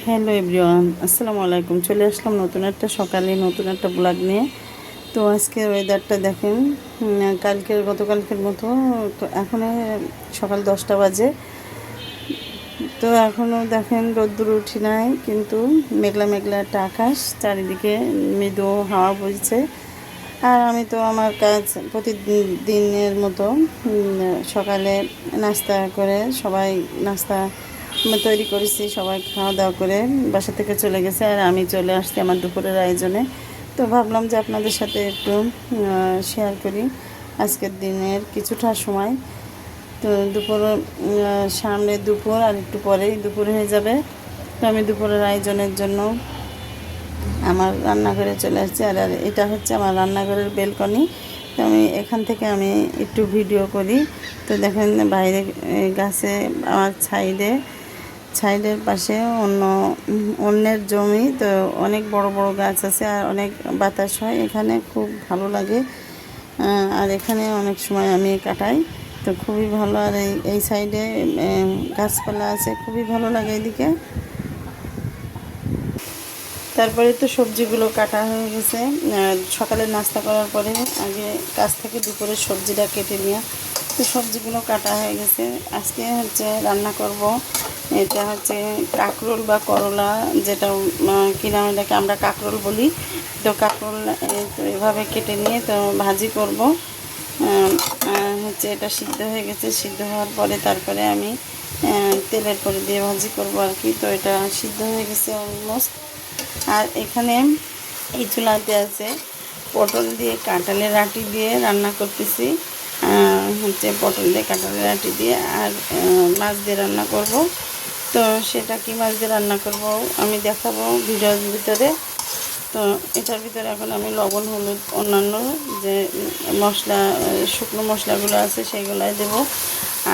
Hello everyone, আসসালামু আলাইকুম। চলে আসলাম নতুন একটা সকালে নতুন একটা ব্লগ নিয়ে। তো আজকের ওয়েদারটা দেখেন, গতকালকের মতো। তো এখনও সকাল 10টা বাজে। তো এখনও দেখেন রোদ্দুর উঠি নাই, কিন্তু মেঘলা মেঘলা একটা আকাশ, চারিদিকে মৃদু হাওয়া বইছে। আর আমি তো আমার কাজ প্রতিদিনের মতো সকালে নাস্তা করে সবাই নাস্তা তৈরি করেছি, সবাই খাওয়া দাওয়া করে বাসা থেকে চলে গেছে, আর আমি চলে আসছি আমার দুপুরের আয়োজনে। তো ভাবলাম যে আপনাদের সাথে একটু শেয়ার করি আজকের দিনের কিছুটা সময়। তো সামনে দুপুর, আর একটু পরেই দুপুর হয়ে যাবে। তো আমি দুপুরের আয়োজনের জন্য আমার রান্নাঘরে চলে আসছি। আর এটা হচ্ছে আমার রান্নাঘরের বেলকনি। তো আমি এখান থেকে আমি একটু ভিডিও করি। তো দেখেন বাইরে গাছে আমার সাইডের পাশে অন্যের জমি, তো অনেক বড় বড় গাছ আছে আর অনেক বাতাস হয়, এখানে খুব ভালো লাগে। আর এখানে অনেক সময় আমি কাটাই, তো খুবই ভালো। আর এই সাইডে গাছপালা আছে, খুবই ভালো লাগে এদিকে। তারপরে তো সবজিগুলো কাটা হয়ে গেছে। সকালে নাস্তা করার পরে আগে কাছ থেকে দুপুরের সবজিটা কেটে নিয়ে, তো সবজিগুলো কাটা হয়ে গেছে। আজকে হচ্ছে রান্না করব, এটা হচ্ছে কাঁকরোল বা করলা, যেটা কী নাম এটাকে আমরা কাঁকরোল বলি। তো কাঁকরোল তো এভাবে কেটে নিয়ে তো ভাজি করব। হচ্ছে এটা সিদ্ধ হয়ে গেছে, সিদ্ধ হওয়ার পরে তারপরে আমি তেলের পরে দিয়ে ভাজি করব আর কি। তো এটা সিদ্ধ হয়ে গেছে অলমোস্ট। আর এখানে এই চুলাতে আছে পটল দিয়ে কাঁঠালের আটি দিয়ে রান্না করতেছি। হচ্ছে পটল দিয়ে কাঁঠালের আটি দিয়ে আর মাছ দিয়ে রান্না করব। তো সেটা কি মাছ দিয়ে রান্না করব আমি দেখাবো ভিডিওর ভিতরে। তো এটার ভিতরে এখন আমি লবণ, হলুদ, অন্যান্য যে মশলা, শুকনো মশলাগুলো আছে সেগুলাই দেব।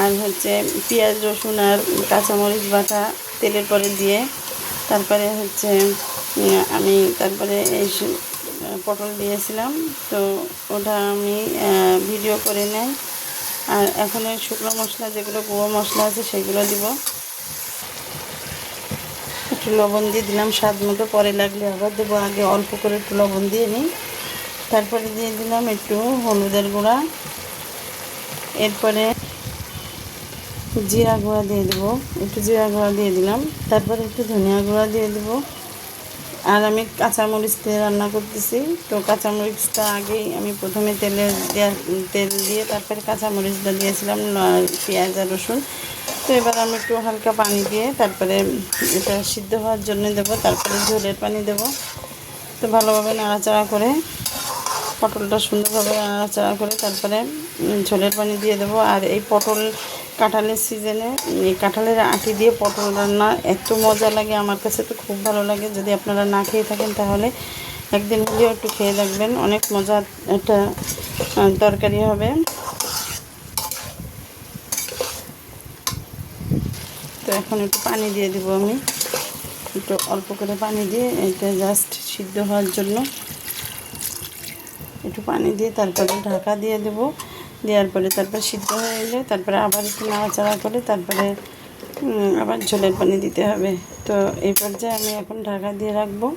আর হচ্ছে পেঁয়াজ, রসুন আর কাঁচামরিচ বাটা তেলের পরে দিয়ে তারপরে হচ্ছে আমি তারপরে এই পটল দিয়েছিলাম। তো ওটা আমি ভিডিও করে নেই। আর এখন ওই শুকনো মশলা, যেগুলো গুঁড়ো মশলা আছে সেগুলো দিব। একটু লবণ দিয়ে দিলাম স্বাদ মতো, পরে লাগলে আবার দেবো। আগে অল্প করে একটু লবণ দিয়ে নিই। তারপরে দিয়ে দিলাম একটু হলুদের গুঁড়া, এরপরে জিরা গুঁড়া দিয়ে দেবো, একটু জিরা গুঁড়া দিয়ে দিলাম। তারপরে একটু ধনিয়া গুঁড়া দিয়ে দেবো। আর আমি কাঁচামরিচ দিয়ে রান্না করতেছি। তো কাঁচামরিচটা আগেই আমি প্রথমে তেল দিয়ে তারপরে কাঁচামরিচটা দিয়েছিলাম, পেঁয়াজ আর রসুন। তো এবার আমি একটু হালকা পানি দিয়ে তারপরে এটা সিদ্ধ হওয়ার জন্য দেবো, তারপরে ঝোলের পানি দেব। তো ভালোভাবে নাড়াচাড়া করে পটলটা সুন্দরভাবে নাড়াচাড়া করে তারপরে ঝোলের পানি দিয়ে দেবো। আর এই পটল কাঁঠালের সিজনে এই কাঁঠালের আঁটি দিয়ে পটল রান্না এত মজা লাগে, আমার কাছে তো খুব ভালো লাগে। যদি আপনারা না খেয়ে থাকেন তাহলে একদিন হলেও একটু খেয়ে দেখবেন, অনেক মজার একটা তরকারি হবে। তো এখন একটু পানি দিয়ে দিব, আমি একটু অল্প করে পানি দিয়ে এটা জাস্ট সিদ্ধ হওয়ার জন্য একটু পানি দিয়ে তারপরে ঢাকা দিয়ে দেবো। দেওয়ার পরে তারপর সিদ্ধ হয়ে এলে তারপরে আবার একটু নাড়াচাড়া করে তারপরে আবার ঝোলের পানি দিতে হবে। তো এই পর্যায়ে আমি এখন ঢাকা দিয়ে রাখবো।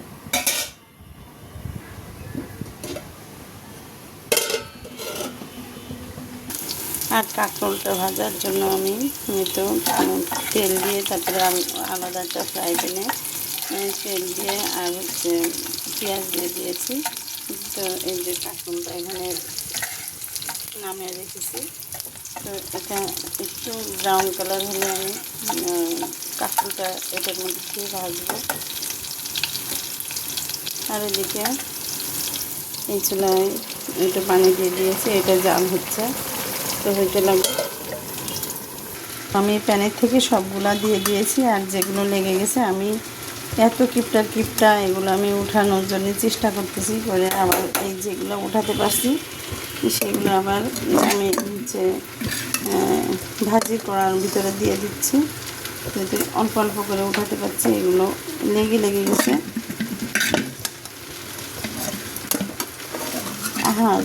আর কাঁকরোলটা ভাজার জন্য আমি তো তেল দিয়ে তারপরে আলাদা একটা ফ্রাই প্যানে তেল দিয়ে আর হচ্ছে পেঁয়াজ দিয়ে দিয়েছি। তো এই যে কাঁকরোলটা এখানে নামিয়ে রেখেছি। তো এটা একটু ব্রাউন কালার হলে আমি কাঁকরোলটা এটার মধ্যে দিয়ে ভাজবো। আর এদিকে এই চুলায় একটু পানি দিয়ে দিয়েছি, এটা জাল হচ্ছে, তো হইতে লাগবে। আমি প্যানের থেকে সবগুলা দিয়ে দিয়েছি, আর যেগুলো লেগে গেছে আমি এত কিপটা এগুলো আমি উঠানোর জন্য চেষ্টা করতেছি, করে আবার এই যেগুলো উঠাতে পারছি সেগুলো আবার আমি হচ্ছে ভাজি করার ভিতরে দিয়ে দিচ্ছি, যাতে অল্প অল্প করে উঠাতে পারছি। এগুলো লেগে গেছে,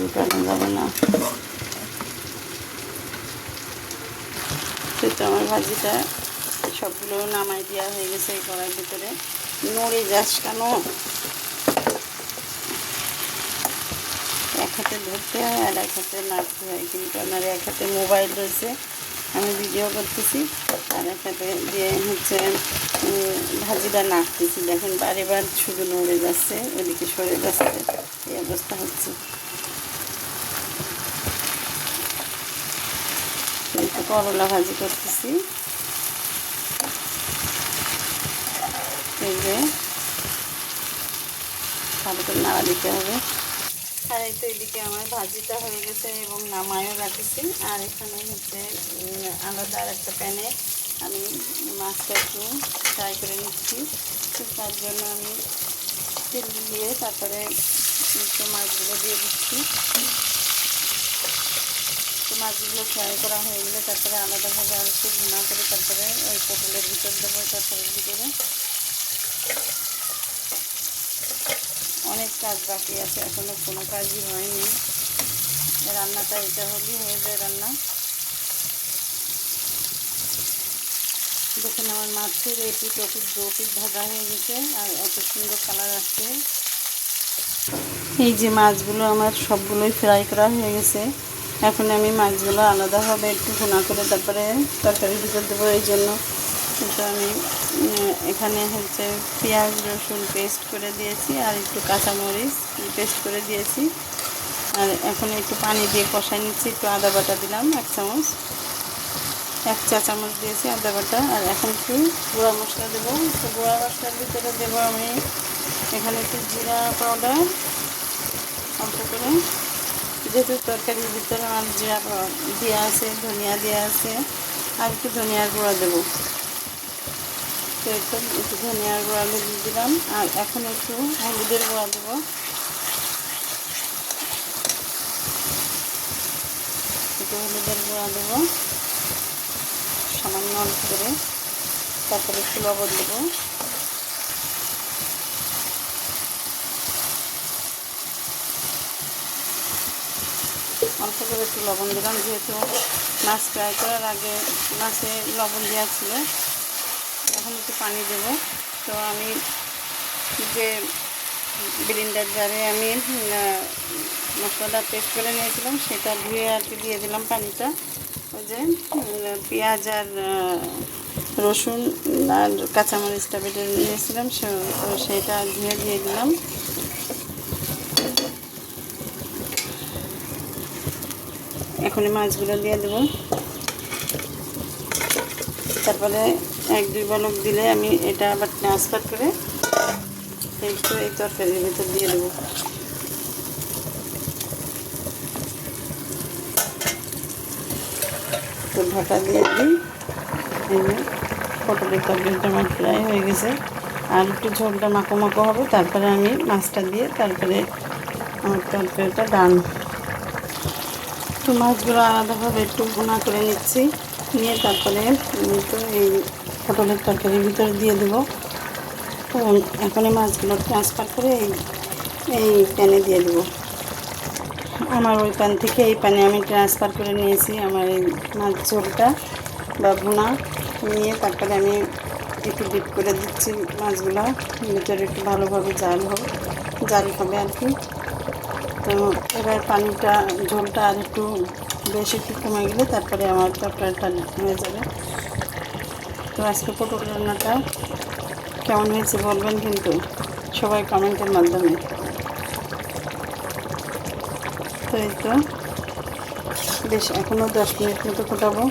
উঠানো যাবে না। তো আমার ভাজিটা সবগুলো নামাই দেওয়া হয়ে গেছে এই কড়াইয়ের ভিতরে। নড়ে যাস কেন? এক হাতে ধরতে হয় আর এক হাতে নাড়তে হয়, কিন্তু আমার এক হাতে মোবাইল রয়েছে, আমি ভিডিও করতেছি, আর এক হাতে দিয়ে ভাজিটা নাড়তেছি। দেখেন বারে বার শুধু নড়ে যাচ্ছে, ওদিকে সরে যাচ্ছে, এই অবস্থা হচ্ছে। একটু করলা ভাজি করতেছি, এই যে ভালো করে নাড়া দিতে হবে। আর এই তো এদিকে আমার ভাজিটা হয়ে গেছে এবং নামায়ও রাখেছি। আর এখানে আলাদা আর একটা প্যানে আমি মাছটা একটু ফ্রাই করে নিচ্ছি। তো তার জন্য আমি তেল দিয়ে তারপরে একটু মাছগুলো দিয়ে দিচ্ছি। তো মাছগুলো ফ্রাই করা হয়ে গেলে তারপরে আলাদাভাবে আর একটু ভুনা করে তারপরে ওই পটলের ভিতর দেবো, তরকারির ভিতরে। অনেক কাজ বাকি আছে, এখনও কোনো কাজই হয়নি। রান্নাটা এটা হলেই হয়ে যায় রান্না। দেখুন আমার মাছের এপিট ওপিট দুপিট ভাজা হয়ে গেছে আর এত সুন্দর কালার আসছে। এই যে মাছগুলো আমার সবগুলোই ফ্রাই করা হয়ে গেছে। এখন আমি মাছগুলো আলাদাভাবে একটু ভুনা করে তারপরে তরকারির ভিতর দেবো। এই জন্য কিন্তু আমি এখানে পেঁয়াজ রসুন পেস্ট করে দিয়েছি আর একটু কাঁচামরিচ পেস্ট করে দিয়েছি। আর এখন একটু পানি দিয়ে কষাই নিচ্ছি। একটু আদা বাটা দিলাম 1 চামচ, 1 চা চামচ দিয়েছি আদা বাটা। আর এখন একটু গুঁড়া মশলা দেবো। তো গুঁড়া মশলার ভিতরে দেবো আমি এখানে একটু জিরা পাউডার অল্প করে, যেহেতু তরকারির ভিতরে আমার জিরা দেওয়া আছে, ধনিয়া দেওয়া আছে, আর একটু ধনিয়ার গুঁড়া দেবো। তো একটু ধনিয়ার গুঁড়া দিয়ে দিলাম। আর এখন একটু হলুদের গুঁড়া দেবো, একটু হলুদের গুঁড়া দেবো সামান্য অল্প করে। তারপরে একটু লবণ দেবো। অল্প করে একটু লবণ দিলাম, যেহেতু মাছ ফ্রাই করার আগে মাছে লবণ দেওয়া ছিল। এখন একটু পানি দেব। তো আমি যে ব্লেন্ডার জারে আমি মশলাটা পেস্ট করে নিয়েছিলাম সেটা ধুয়ে আর কি দিয়ে দিলাম পানিটা। ওই যে পেঁয়াজ আর রসুন আর কাঁচামরিচটা বেটে নিয়েছিলাম, তো সেটা ধুয়ে দিয়ে দিলাম। এখন মাছগুলো দিয়ে দেবো। তারপরে 1-2 বলক দিলে আমি এটা আবার ট্রান্সফার করে একটু এই তরকারির ভিতর দিয়ে দেবো। তো ঢাকা দিয়ে দিই। এই যে পটলের তরকারিটা আমার ফ্রাই হয়ে গেছে। আর একটু ঝোলটা মাখো মাখো হবে, তারপরে আমি মাছটা দিয়ে তারপরে আমার তরকারিটা ডান। তো মাছগুলো আলাদাভাবে একটু ভুনা করে নিচ্ছি, নিয়ে তারপরে তো এই পটলের তরকারির ভিতরে দিয়ে দেবো। তো এখন এই মাছগুলো ট্রান্সফার করে এই প্যানে দিয়ে দেবো। আমার ওই প্যান থেকে এই প্যানে আমি ট্রান্সফার করে নিয়েছি আমার এই মাছ ঝোলটা বা ভুনা। নিয়ে তারপরে আমি একটু ডিপ করে দিচ্ছি মাছগুলো, ভিতরে একটু ভালোভাবে জাল হবে আর কি। তো এবার পানিটা ঝোলটা আর একটু বেশ একটু কমে গেলে তারপরে আমার তরকারিটা হয়ে যাবে। তো আজকে পটল রান্নাটা কেমন হয়েছে বলবেন কিন্তু সবাই কমেন্টের মাধ্যমে। তো এই তো বেশ এখনও 10 মিনিট মতো ফোটাবো।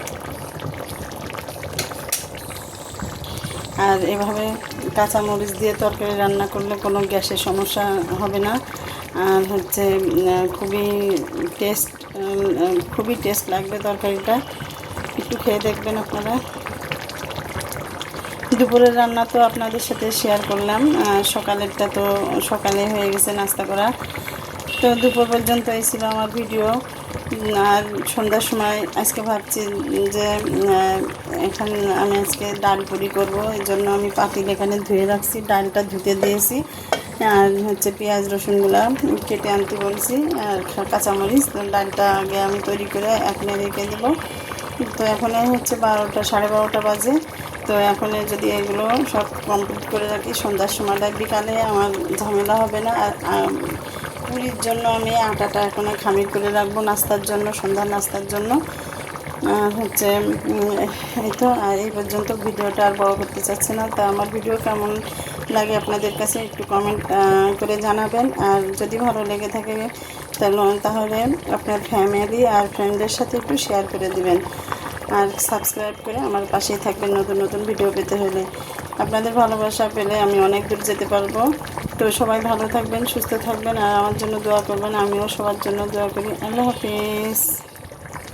আর এভাবে কাঁচামরিচ দিয়ে তরকারি রান্না করলে কোনো গ্যাসের সমস্যা হবে না। আর খুবই টেস্ট লাগবে তরকারিটা। একটু খেয়ে দেখবেন আপনারা। দুপুরের রান্না তো আপনাদের সাথে শেয়ার করলাম, সকালেরটা তো সকালে হয়ে গেছে নাস্তা করা। তো দুপুর পর্যন্ত এই ছিল আমার ভিডিও। আর সন্ধ্যার সময় আজকে ভাবছি যে এখানে আমি আজকে ডাল পুরি করবো। এই জন্য আমি পাতিল এখানে ধুয়ে রাখছি, ডালটা ধুতে দিয়েছি। আর পেঁয়াজ রসুনগুলো কেটে আনতে বলছি, আর কাঁচামরিচ। ডালটা আগে আমি তৈরি করে এখানে রেখে দেবো। তো এখন 12টা 12:30 বাজে। তো এখন যদি এগুলো সব কমপ্লিট করে রাখি সন্ধ্যার সময়টা, বিকালে আমার ঝামেলা হবে না। আর পুরীর জন্য আমি আটাটা এখন খামির করে রাখবো নাস্তার জন্য, সন্ধ্যার নাস্তার জন্য। আর হচ্ছে এই তো, আর এই পর্যন্ত ভিডিওটা আর বড় করতে চাচ্ছি না। তো আমার ভিডিও কেমন লাগে আপনাদের কাছে একটু কমেন্ট করে জানাবেন। আর যদি ভালো লেগে থাকে তাহলে আপনার ফ্যামিলি আর ফ্রেন্ডদের সাথে একটু শেয়ার করে দিবেন। আর সাবস্ক্রাইব করে আমার পাশেই থাকবেন নতুন নতুন ভিডিও পেতে হলে। আপনাদের ভালোবাসা পেলে আমি অনেক দূর যেতে পারবো। তো সবাই ভালো থাকবেন, সুস্থ থাকবেন, আর আমার জন্য দোয়া করবেন। আমিও সবার জন্য দোয়া করি। আল্লাহ হাফিজ।